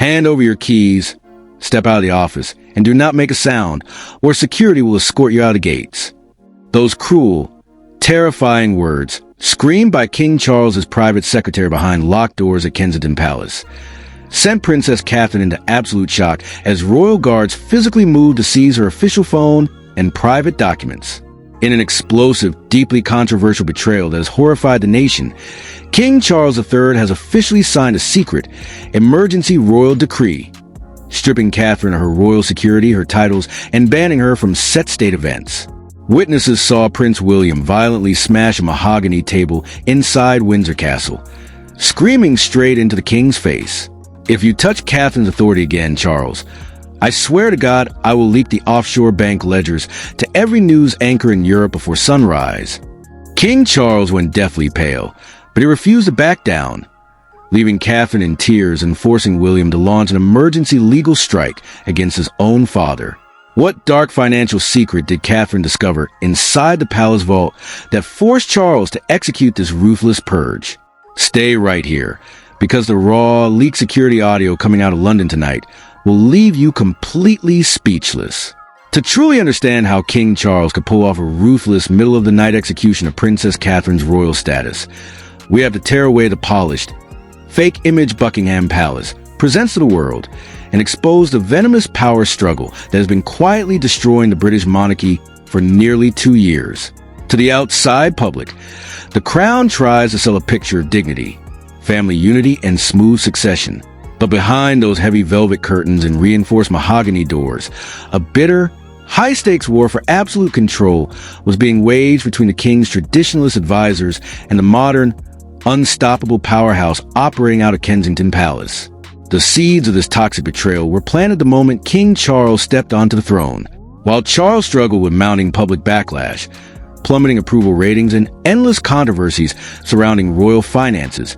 Hand over your keys, step out of the office, and do not make a sound, or security will escort you out of the gates. Those cruel, terrifying words, screamed by King Charles's private secretary behind locked doors at Kensington Palace, sent Princess Catherine into absolute shock as royal guards physically moved to seize her official phone and private documents. In an explosive, deeply controversial betrayal that has horrified the nation, King Charles III has officially signed a secret, emergency royal decree, stripping Catherine of her royal security, her titles, and banning her from set state events. Witnesses saw Prince William violently smash a mahogany table inside Windsor Castle, screaming straight into the king's face, "If you touch Catherine's authority again, Charles, I swear to God I will leak the offshore bank ledgers to every news anchor in Europe before sunrise." King Charles went deathly pale, but he refused to back down, leaving Catherine in tears and forcing William to launch an emergency legal strike against his own father. What dark financial secret did Catherine discover inside the palace vault that forced Charles to execute this ruthless purge? Stay right here, because the raw, leaked security audio coming out of London tonight will leave you completely speechless. To truly understand how King Charles could pull off a ruthless, middle-of-the-night execution of Princess Catherine's royal status, we have to tear away the polished, fake image Buckingham Palace presents to the world and expose the venomous power struggle that has been quietly destroying the British monarchy for nearly 2 years. To the outside public, the Crown tries to sell a picture of dignity, family unity, and smooth succession. But behind those heavy velvet curtains and reinforced mahogany doors, a bitter, high-stakes war for absolute control was being waged between the king's traditionalist advisors and the modern, unstoppable powerhouse operating out of Kensington Palace. The seeds of this toxic betrayal were planted the moment King Charles stepped onto the throne. While Charles struggled with mounting public backlash, plummeting approval ratings, and endless controversies surrounding royal finances,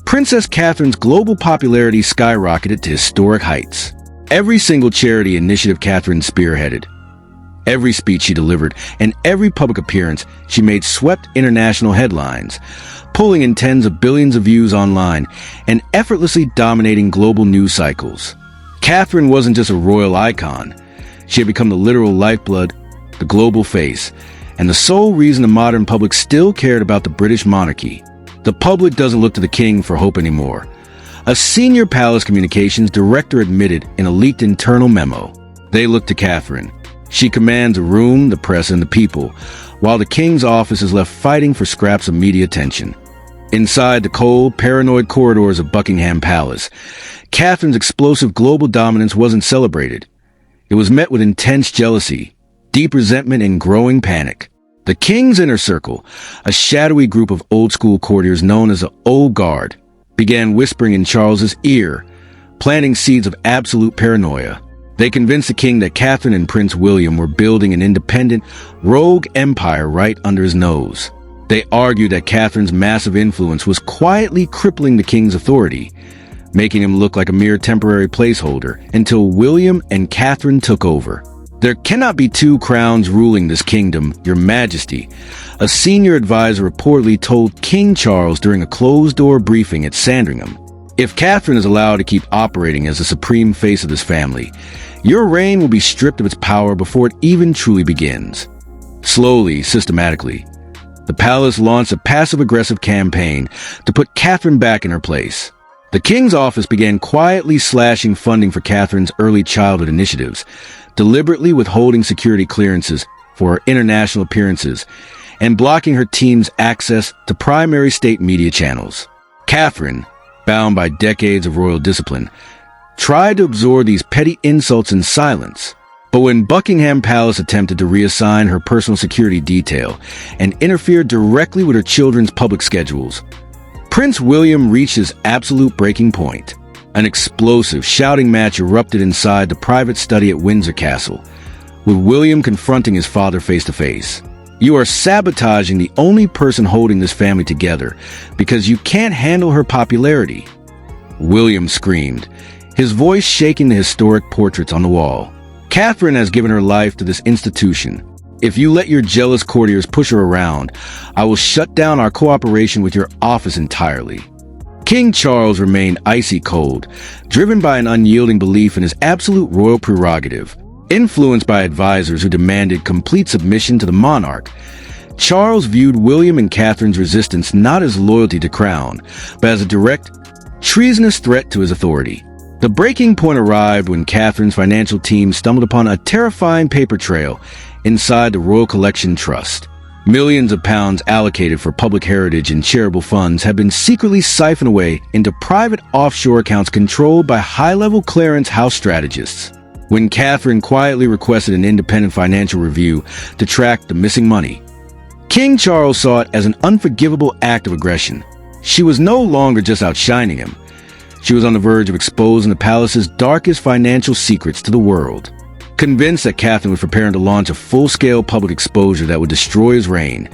Princess Catherine's global popularity skyrocketed to historic heights. Every single charity initiative Catherine spearheaded, every speech she delivered, and every public appearance she made swept international headlines, pulling in tens of billions of views online and effortlessly dominating global news cycles. Catherine wasn't just a royal icon. She had become the literal lifeblood, the global face, and the sole reason the modern public still cared about the British monarchy. The public doesn't look to the king for hope anymore. A senior palace communications director admitted in a leaked internal memo. They look to Catherine. She commands the room, the press, and the people, while the king's office is left fighting for scraps of media attention. Inside the cold, paranoid corridors of Buckingham Palace, Catherine's explosive global dominance wasn't celebrated. It was met with intense jealousy, deep resentment, and growing panic. The king's inner circle, a shadowy group of old-school courtiers known as the Old Guard, began whispering in Charles's ear, planting seeds of absolute paranoia. They convinced the king that Catherine and Prince William were building an independent, rogue empire right under his nose. They argued that Catherine's massive influence was quietly crippling the king's authority, making him look like a mere temporary placeholder until William and Catherine took over. "There cannot be two crowns ruling this kingdom, Your Majesty," a senior advisor reportedly told King Charles during a closed-door briefing at Sandringham. "If Catherine is allowed to keep operating as the supreme face of this family, your reign will be stripped of its power before it even truly begins." Slowly, systematically, the palace launched a passive-aggressive campaign to put Catherine back in her place. The king's office began quietly slashing funding for Catherine's early childhood initiatives, deliberately withholding security clearances for her international appearances, and blocking her team's access to primary state media channels. Catherine, bound by decades of royal discipline, tried to absorb these petty insults in silence. But when Buckingham Palace attempted to reassign her personal security detail and interfered directly with her children's public schedules, Prince William reached his absolute breaking point. An explosive shouting match erupted inside the private study at Windsor Castle, with William confronting his father face to face. "You are sabotaging the only person holding this family together because you can't handle her popularity," William screamed, his voice shaking the historic portraits on the wall. "Catherine has given her life to this institution. If you let your jealous courtiers push her around, I will shut down our cooperation with your office entirely." King Charles remained icy cold, driven by an unyielding belief in his absolute royal prerogative. Influenced by advisors who demanded complete submission to the monarch, Charles viewed William and Catherine's resistance not as loyalty to crown, but as a direct, treasonous threat to his authority. The breaking point arrived when Catherine's financial team stumbled upon a terrifying paper trail inside the Royal Collection Trust. Millions of pounds allocated for public heritage and charitable funds had been secretly siphoned away into private offshore accounts controlled by high-level Clarence House strategists. When Catherine quietly requested an independent financial review to track the missing money, King Charles saw it as an unforgivable act of aggression. She was no longer just outshining him. She was on the verge of exposing the palace's darkest financial secrets to the world. Convinced that Catherine was preparing to launch a full-scale public exposure that would destroy his reign,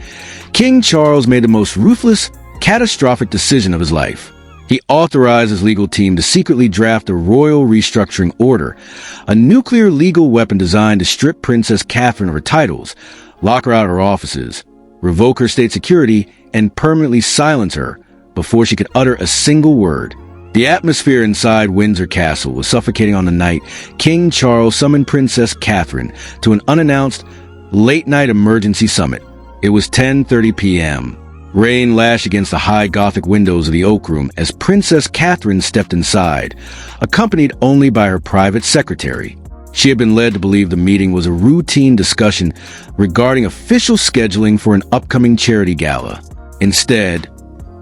King Charles made the most ruthless, catastrophic decision of his life. He authorized his legal team to secretly draft a royal restructuring order, a nuclear legal weapon designed to strip Princess Catherine of her titles, lock her out of her offices, revoke her state security, and permanently silence her before she could utter a single word. The atmosphere inside Windsor Castle was suffocating on the night King Charles summoned Princess Catherine to an unannounced late-night emergency summit. It was 10:30 p.m. Rain lashed against the high Gothic windows of the Oak Room as Princess Catherine stepped inside, accompanied only by her private secretary. She had been led to believe the meeting was a routine discussion regarding official scheduling for an upcoming charity gala. Instead,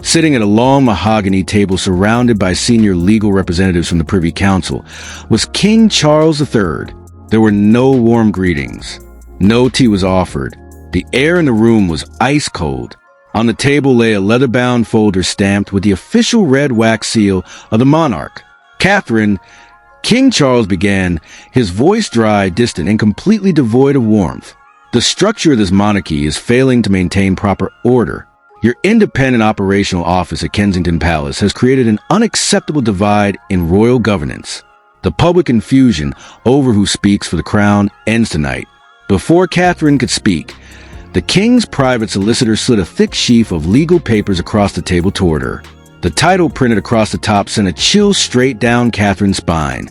sitting at a long mahogany table surrounded by senior legal representatives from the Privy Council was King Charles III. There were no warm greetings. No tea was offered. The air in the room was ice cold. On the table lay a leather-bound folder stamped with the official red wax seal of the monarch. Catherine, King Charles began, his voice dry, distant, and completely devoid of warmth. The structure of this monarchy is failing to maintain proper order. Your independent operational office at Kensington Palace has created an unacceptable divide in royal governance. The public confusion over who speaks for the crown ends tonight. Before Catherine could speak, the king's private solicitor slid a thick sheaf of legal papers across the table toward her. The title printed across the top sent a chill straight down Catherine's spine.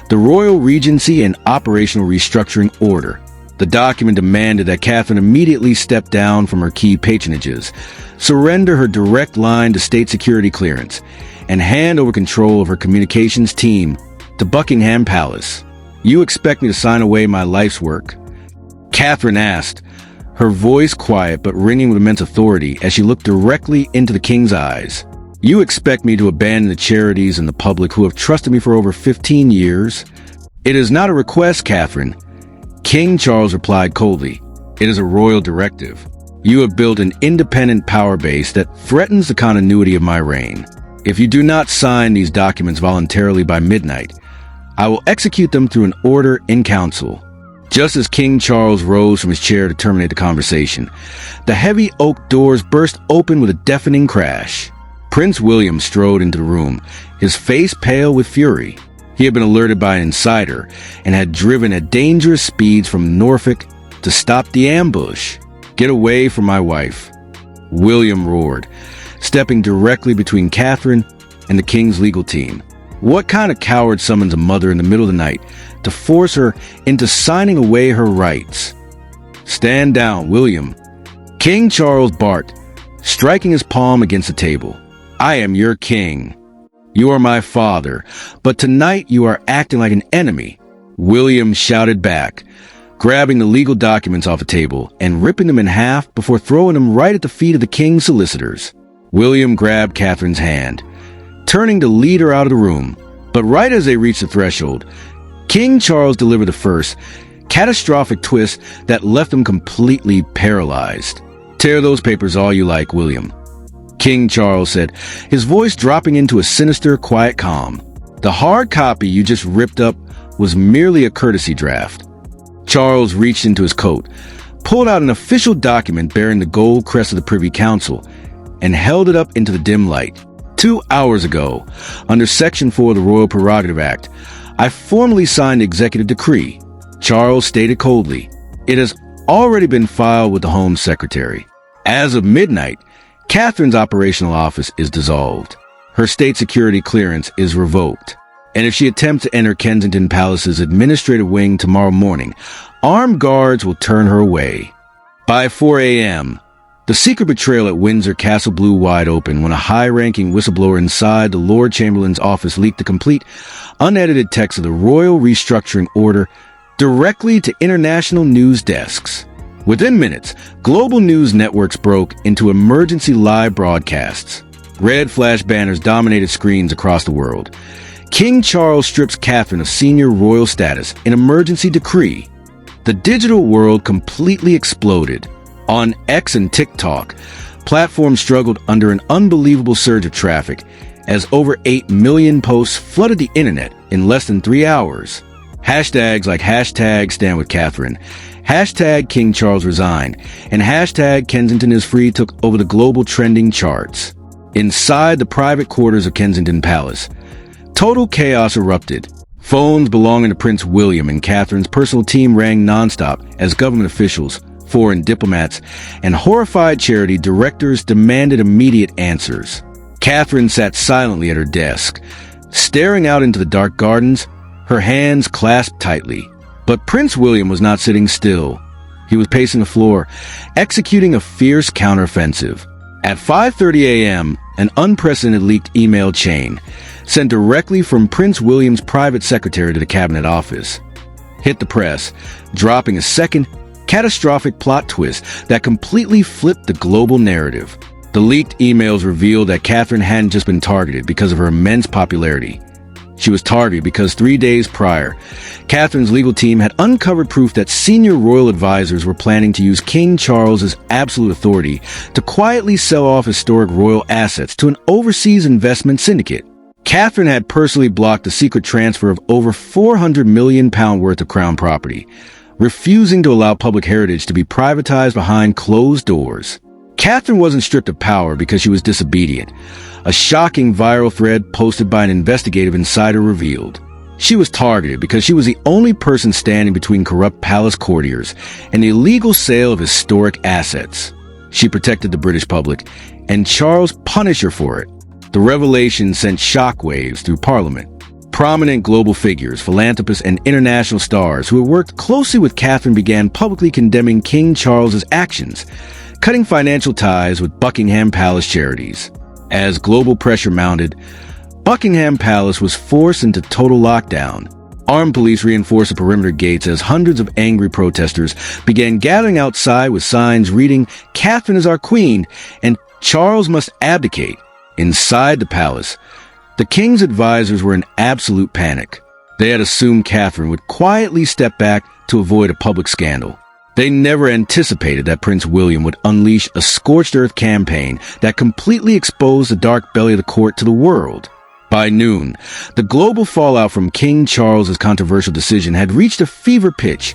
The Royal Regency and Operational Restructuring Order. The document demanded that Catherine immediately step down from her key patronages, surrender her direct line to state security clearance, and hand over control of her communications team to Buckingham Palace. "You expect me to sign away my life's work?" Catherine asked, her voice quiet but ringing with immense authority as she looked directly into the king's eyes. "You expect me to abandon the charities and the public who have trusted me for over 15 years? It is not a request, Catherine." King Charles replied coldly, "It is a royal directive. You have built an independent power base that threatens the continuity of my reign. If you do not sign these documents voluntarily by midnight, I will execute them through an order in council." Just as King Charles rose from his chair to terminate the conversation, the heavy oak doors burst open with a deafening crash. Prince William strode into the room, his face pale with fury. He had been alerted by an insider and had driven at dangerous speeds from Norfolk to stop the ambush. "Get away from my wife," William roared, stepping directly between Catherine and the king's legal team. What kind of coward summons a mother in the middle of the night to force her into signing away her rights? "Stand down, William," King Charles barked, striking his palm against the table. "I am your king. You are my father, but tonight you are acting like an enemy," William shouted back, grabbing the legal documents off the table and ripping them in half before throwing them right at the feet of the king's solicitors. William grabbed Catherine's hand, turning to lead her out of the room. But right as they reached the threshold, King Charles delivered the first, catastrophic twist that left them completely paralyzed. "Tear those papers all you like, William," King Charles said, his voice dropping into a sinister, quiet calm. "The hard copy you just ripped up was merely a courtesy draft." Charles reached into his coat, pulled out an official document bearing the gold crest of the Privy Council, and held it up into the dim light. 2 hours ago, under Section 4 of the Royal Prerogative Act, I formally signed the executive decree, Charles stated coldly. It has already been filed with the Home Secretary. As of midnight, Catherine's operational office is dissolved. her state security clearance is revoked. And if she attempts to enter Kensington Palace's administrative wing tomorrow morning, armed guards will turn her away. By 4 a.m., the secret betrayal at Windsor Castle blew wide open when a high-ranking whistleblower inside the Lord Chamberlain's office leaked the complete, unedited text of the Royal Restructuring Order directly to international news desks. Within minutes, global news networks broke into emergency live broadcasts. Red flash banners dominated screens across the world. King Charles strips Catherine of senior royal status in emergency decree. The digital world completely exploded. On X and TikTok, platforms struggled under an unbelievable surge of traffic as over 8 million posts flooded the internet in less than 3 hours. Hashtags like hashtag Stand With Catherine, hashtag King Charles Resign, and hashtag Kensington is Free took over the global trending charts. Inside the private quarters of Kensington Palace, total chaos erupted. Phones belonging to Prince William and Catherine's personal team rang nonstop as government officials, foreign diplomats, and horrified charity directors demanded immediate answers. Catherine sat silently at her desk, staring out into the dark gardens, her hands clasped tightly. But Prince William was not sitting still. He was pacing the floor, executing a fierce counteroffensive. At 5:30 a.m., an unprecedented leaked email chain, sent directly from Prince William's private secretary to the cabinet office, hit the press, dropping a second, catastrophic plot twist that completely flipped the global narrative. The leaked emails revealed that Catherine hadn't just been targeted because of her immense popularity. She was targeted because 3 days prior, Catherine's legal team had uncovered proof that senior royal advisors were planning to use King Charles's absolute authority to quietly sell off historic royal assets to an overseas investment syndicate. Catherine had personally blocked the secret transfer of over £400 million worth of crown property, refusing to allow public heritage to be privatized behind closed doors. Catherine wasn't stripped of power because she was disobedient. A shocking viral thread posted by an investigative insider revealed. She was targeted because she was the only person standing between corrupt palace courtiers and the illegal sale of historic assets. She protected the British public, and Charles punished her for it. The revelation sent shockwaves through Parliament. Prominent global figures, philanthropists, and international stars who had worked closely with Catherine began publicly condemning King Charles's actions, cutting financial ties with Buckingham Palace charities. As global pressure mounted, Buckingham Palace was forced into total lockdown. Armed police reinforced the perimeter gates as hundreds of angry protesters began gathering outside with signs reading, "Catherine is our queen," and "Charles must abdicate." Inside the palace, the king's advisors were in absolute panic. They had assumed Catherine would quietly step back to avoid a public scandal. They never anticipated that Prince William would unleash a scorched earth campaign that completely exposed the dark belly of the court to the world. By noon, the global fallout from King Charles's controversial decision had reached a fever pitch,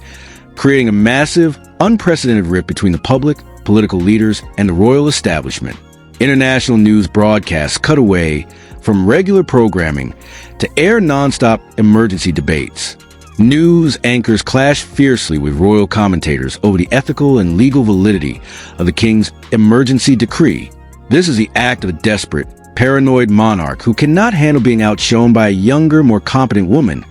creating a massive, unprecedented rift between the public, political leaders, and the royal establishment. International news broadcasts cut away from regular programming to air nonstop emergency debates. News anchors clashed fiercely with royal commentators over the ethical and legal validity of the king's emergency decree. This is the act of a desperate, paranoid monarch who cannot handle being outshone by a younger, more competent woman,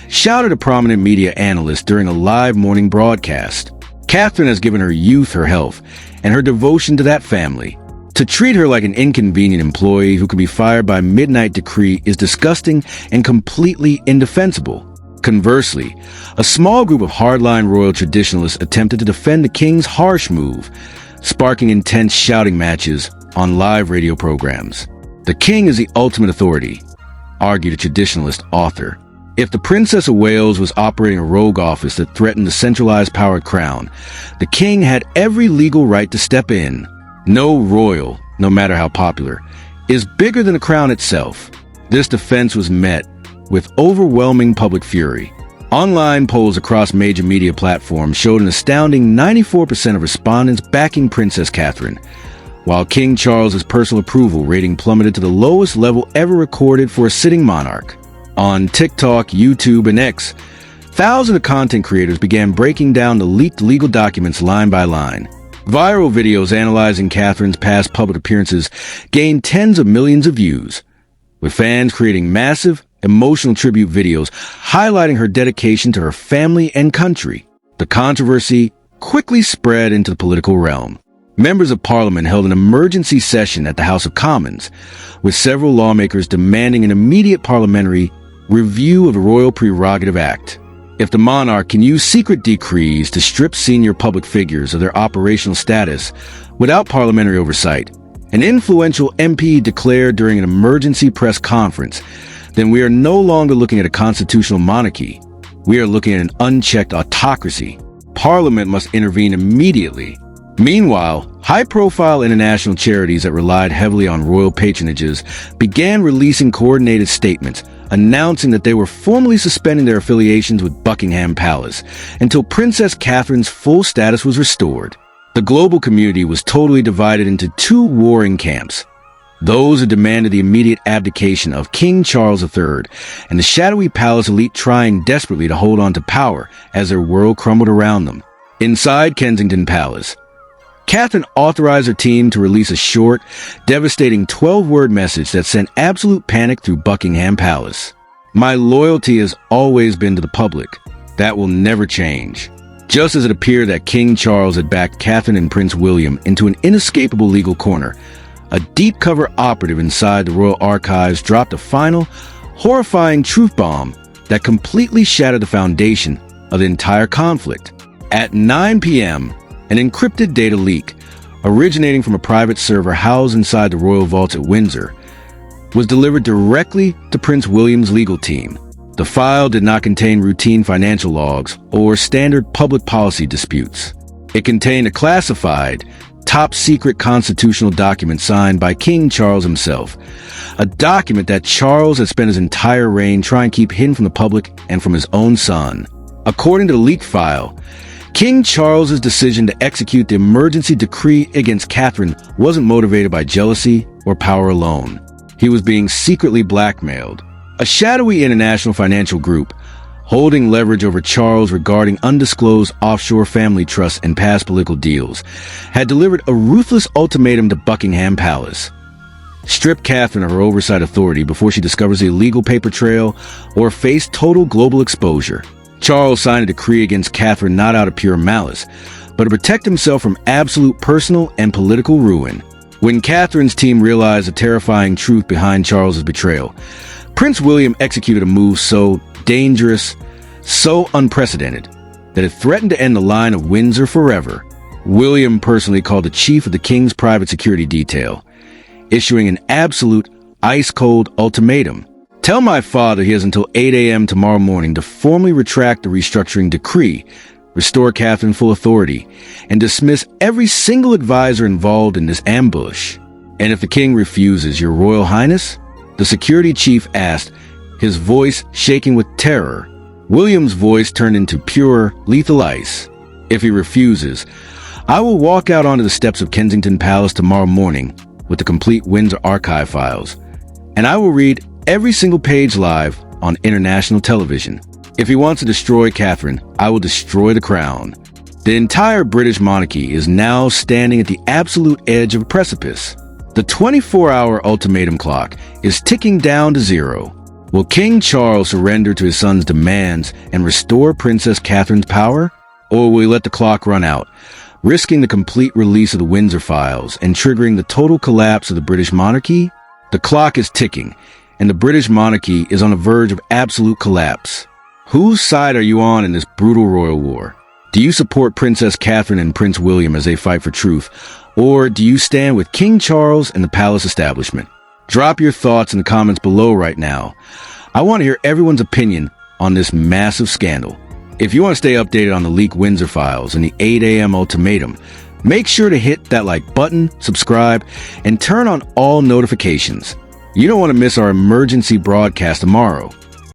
shouted a prominent media analyst during a live morning broadcast. Catherine has given her youth her health and her devotion to that family. To treat her like an inconvenient employee who can be fired by midnight decree is disgusting and completely indefensible. Conversely, a small group of hardline royal traditionalists attempted to defend the king's harsh move, sparking intense shouting matches on live radio programs. The king is the ultimate authority, argued a traditionalist author. If the Princess of Wales was operating a rogue office that threatened the centralized power crown, the king had every legal right to step in. No royal, no matter how popular, is bigger than the crown itself. This defense was met with overwhelming public fury. Online polls across major media platforms showed an astounding 94% of respondents backing Princess Catherine, while King Charles's personal approval rating plummeted to the lowest level ever recorded for a sitting monarch. On TikTok, YouTube, and X, thousands of content creators began breaking down the leaked legal documents line by line. Viral videos analyzing Catherine's past public appearances gained tens of millions of views. with fans creating massive, emotional tribute videos highlighting her dedication to her family and country. The controversy quickly spread into the political realm. Members of Parliament held an emergency session at the House of Commons, with several lawmakers demanding an immediate parliamentary review of the Royal Prerogative Act. If the monarch can use secret decrees to strip senior public figures of their operational status without parliamentary oversight, an influential MP declared during an emergency press conference, then we are no longer looking at a constitutional monarchy. We are looking at an unchecked autocracy. Parliament must intervene immediately. Meanwhile, high-profile international charities that relied heavily on royal patronages began releasing coordinated statements announcing that they were formally suspending their affiliations with Buckingham Palace until Princess Catherine's full status was restored. The global community was totally divided into two warring camps: those who demanded the immediate abdication of King Charles III, and the shadowy palace elite trying desperately to hold on to power as their world crumbled around them. Inside Kensington Palace, Catherine authorized her team to release a short, devastating 12-word message that sent absolute panic through Buckingham Palace. "My loyalty has always been to the public. That will never change." Just as it appeared that King Charles had backed Catherine and Prince William into an inescapable legal corner, a deep-cover operative inside the Royal Archives dropped a final, horrifying truth bomb that completely shattered the foundation of the entire conflict. At 9 p.m., an encrypted data leak, originating from a private server housed inside the royal vaults at Windsor, was delivered directly to Prince William's legal team. The file did not contain routine financial logs or standard public policy disputes. It contained a classified, top-secret constitutional document signed by King Charles himself, a document that Charles had spent his entire reign trying to keep hidden from the public and from his own son. According to the leaked file, King Charles's decision to execute the emergency decree against Catherine wasn't motivated by jealousy or power alone. He was being secretly blackmailed. A shadowy international financial group, holding leverage over Charles regarding undisclosed offshore family trusts and past political deals, had delivered a ruthless ultimatum to Buckingham Palace: strip Catherine of her oversight authority before she discovers the illegal paper trail or face total global exposure. Charles signed a decree against Catherine not out of pure malice, but to protect himself from absolute personal and political ruin. When Catherine's team realized the terrifying truth behind Charles's betrayal, Prince William executed a move so dangerous, so unprecedented, that it threatened to end the line of Windsor forever. William personally called the chief of the king's private security detail, issuing an absolute ice-cold ultimatum: "Tell my father he has until 8 a.m. tomorrow morning to formally retract the restructuring decree, restore Catherine full authority, and dismiss every single advisor involved in this ambush." "And if the king refuses, Your Royal Highness?" the security chief asked, his voice shaking with terror. William's voice turned into pure, lethal ice. "If he refuses, I will walk out onto the steps of Kensington Palace tomorrow morning with the complete Windsor archive files, and I will read every single page live on international television. If he wants to destroy Catherine, I will destroy the crown." The entire British monarchy is now standing at the absolute edge of a precipice. The 24-hour ultimatum clock is ticking down to zero. Will King Charles surrender to his son's demands and restore Princess Catherine's power? Or will he let the clock run out, risking the complete release of the Windsor files and triggering the total collapse of the British monarchy? The clock is ticking, and the British monarchy is on the verge of absolute collapse. Whose side are you on in this brutal royal war? Do you support Princess Catherine and Prince William as they fight for truth, or do you stand with King Charles and the palace establishment? Drop your thoughts in the comments below right now. I want to hear everyone's opinion on this massive scandal. If you want to stay updated on the leaked Windsor files and the 8 a.m. ultimatum, make sure to hit that like button, subscribe, and turn on all notifications. You don't want to miss our emergency broadcast tomorrow.